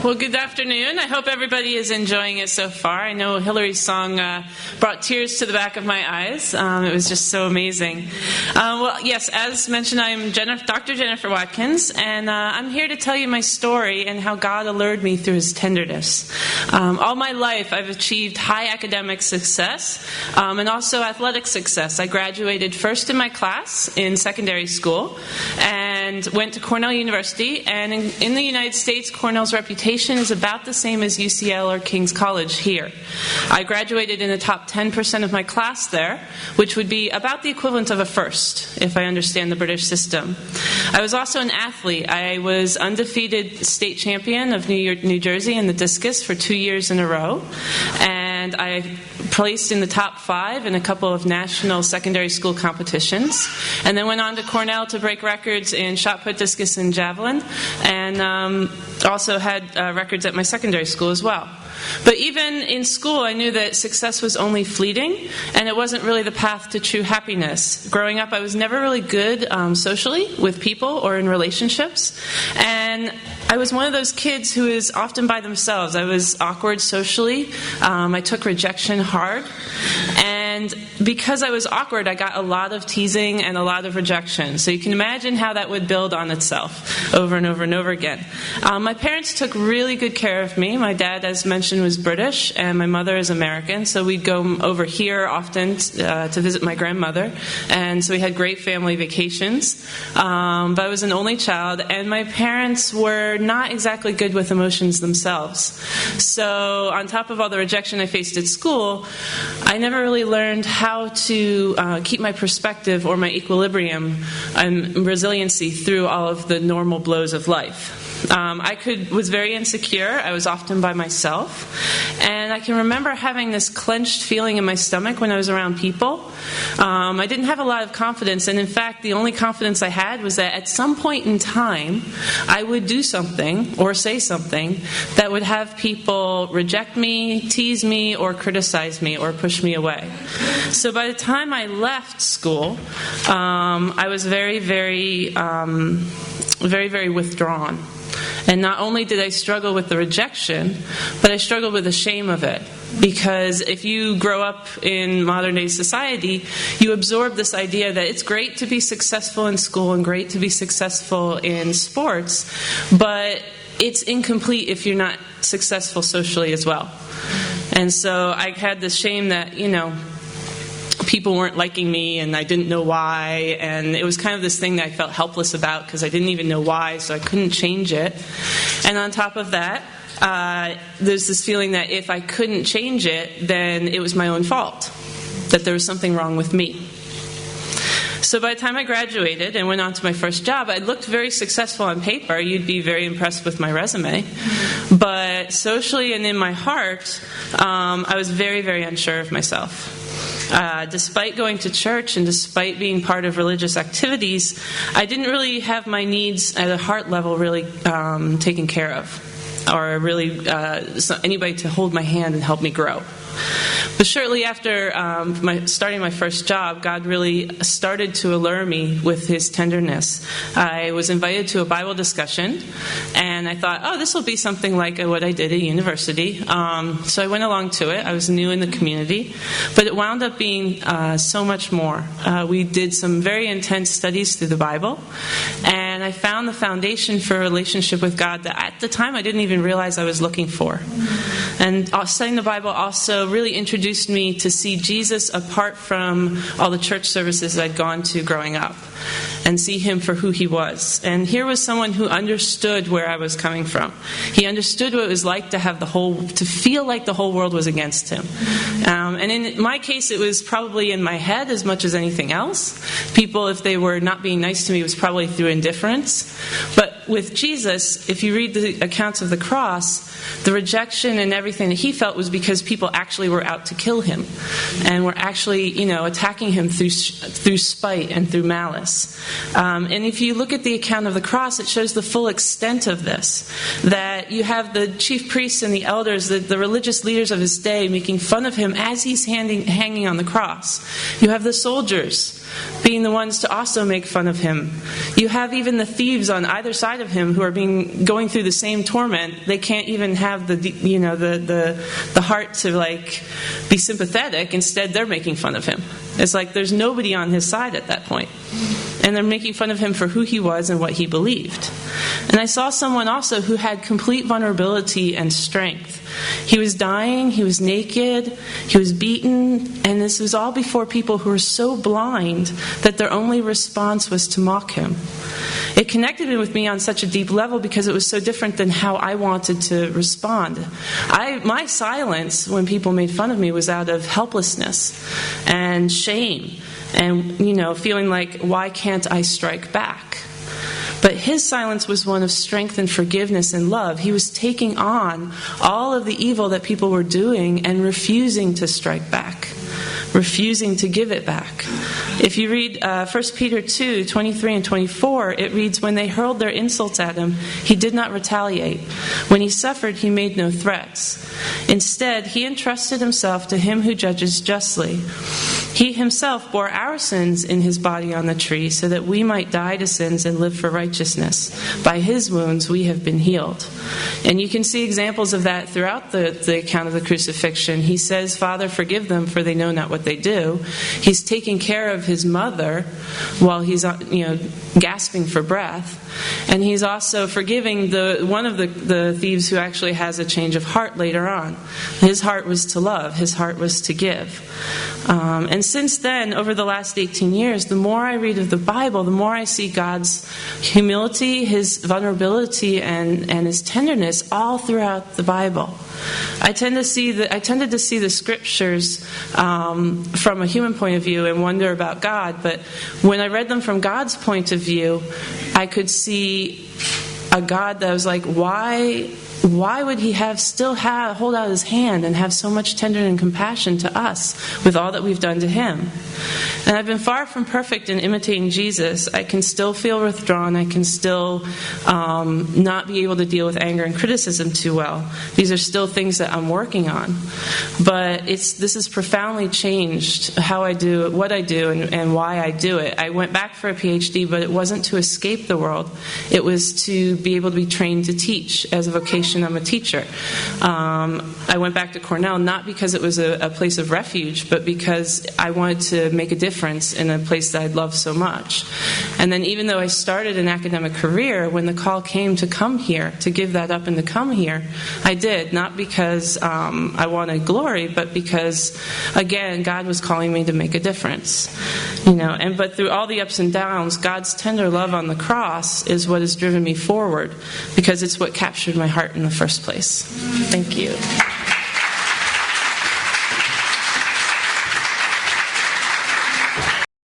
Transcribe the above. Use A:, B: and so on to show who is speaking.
A: Well, good afternoon. I hope everybody is enjoying it so far. I know Hillary's song brought tears to the back of my eyes. It was just so amazing. Well, yes, as mentioned, I'm Dr. Jennifer Watkins, and I'm here to tell you my story and how God allured me through His tenderness. All my life, I've achieved high academic success and also athletic success. I graduated first in my class in secondary school and went to Cornell University, and in the United States, Cornell's reputation is about the same as UCL or King's College here. I graduated in the top 10% of my class there, which would be about the equivalent of a first, if I understand the British system. I was also an athlete. I was undefeated state champion of New Jersey in the discus for 2 years in a row, and I placed in the top 5 in a couple of national secondary school competitions, and then went on to Cornell to break records in shot put, discus, and javelin, and also had records at my secondary school as well. But even in school, I knew that success was only fleeting, and it wasn't really the path to true happiness. Growing up, I was never really good socially with people or in relationships, and I was one of those kids who is often by themselves. I was awkward socially. I took rejection hard, and because I was awkward, I got a lot of teasing and a lot of rejection. So you can imagine how that would build on itself over and over and over again. My parents took really good care of me. My dad, as mentioned, was British, and my mother is American. So we'd go over here often to visit my grandmother, and so we had great family vacations. But I was an only child, and my parents were not exactly good with emotions themselves. So on top of all the rejection I faced at school, I never really learned how to keep my perspective or my equilibrium and resiliency through all of the normal blows of life. I was very insecure. I was often by myself. And I can remember having this clenched feeling in my stomach when I was around people. I didn't have a lot of confidence. And in fact, the only confidence I had was that at some point in time, I would do something or say something that would have people reject me, tease me, or criticize me, or push me away. So by the time I left school, I was very, very withdrawn. And not only did I struggle with the rejection, but I struggled with the shame of it. Because if you grow up in modern-day society, you absorb this idea that it's great to be successful in school and great to be successful in sports, but it's incomplete if you're not successful socially as well. And so I had this shame that, people weren't liking me and I didn't know why, and it was kind of this thing that I felt helpless about because I didn't even know why, so I couldn't change it. And on top of that, there's this feeling that if I couldn't change it, then it was my own fault, that there was something wrong with me. So by the time I graduated and went on to my first job, I looked very successful on paper. You'd be very impressed with my resume. But socially and in my heart, I was very, very unsure of myself. Despite going to church and despite being part of religious activities, I didn't really have my needs at a heart level really taken care of, or really anybody to hold my hand and help me grow. But shortly after starting my first job, God really started to allure me with His tenderness. I was invited to a Bible discussion, and I thought, this will be something like what I did at university. So I went along to it. I was new in the community, but it wound up being so much more. We did some very intense studies through the Bible, and I found the foundation for a relationship with God that at the time I didn't even realize I was looking for. And studying the Bible also really introduced me to see Jesus apart from all the church services I'd gone to growing up, and see Him for who He was. And here was someone who understood where I was coming from. He understood what it was like to feel like the whole world was against him. And in my case, it was probably in my head as much as anything else. People, if they were not being nice to me, it was probably through indifference. But with Jesus, if you read the accounts of the cross, the rejection and everything that He felt was because people actually were out to kill Him, and were actually, attacking Him through spite and through malice. And if you look at the account of the cross, it shows the full extent of this. That you have the chief priests and the elders, the religious leaders of His day, making fun of Him as He's hanging on the cross. You have the soldiers being the ones to also make fun of Him. You have even the thieves on either side inside of him who are going through the same torment, they can't even have the heart to like be sympathetic. Instead, they're making fun of him. It's like there's nobody on his side at that point. And they're making fun of him for who he was and what he believed. And I saw someone also who had complete vulnerability and strength. He was dying, he was naked, he was beaten, and this was all before people who were so blind that their only response was to mock him. It connected with me on such a deep level because it was so different than how I wanted to respond. My silence when people made fun of me was out of helplessness and shame and, feeling like, why can't I strike back? But his silence was one of strength and forgiveness and love. He was taking on all of the evil that people were doing and refusing to strike back, refusing to give it back. If you read 1 Peter 2, 23 and 24, it reads, when they hurled their insults at him, he did not retaliate. When he suffered, he made no threats. Instead, he entrusted himself to him who judges justly. He himself bore our sins in his body on the tree so that we might die to sins and live for righteousness. By his wounds we have been healed. And you can see examples of that throughout the account of the crucifixion. He says, Father, forgive them, for they know not what they do. He's taking care of his mother while he's gasping for breath. And he's also forgiving one of the thieves who actually has a change of heart later on. His heart was to love. His heart was to give. And since then, over the last 18 years, the more I read of the Bible, the more I see God's humility, his vulnerability, and his tenderness all throughout the Bible. I tended to see the scriptures from a human point of view and wonder about God, but when I read them from God's point of view, I could see a God that was like, why would he hold out his hand and have so much tenderness and compassion to us with all that we've done to him? And I've been far from perfect in imitating Jesus. I can still feel withdrawn. I can still not be able to deal with anger and criticism too well. These are still things that I'm working on. But this has profoundly changed how I do what I do and why I do it. I went back for a PhD, but it wasn't to escape the world. It was to be able to be trained to teach. As a vocation, I'm a teacher. I went back to Cornell not because it was a place of refuge, but because I wanted to make a difference in a place that I'd love so much. And then even though I started an academic career, when the call came to come here, to give that up and to come here, I did. Not because I wanted glory, but because, again, God was calling me to make a difference. But through all the ups and downs, God's tender love on the cross is what has driven me forward, because it's what captured my heart in the first place. Thank you.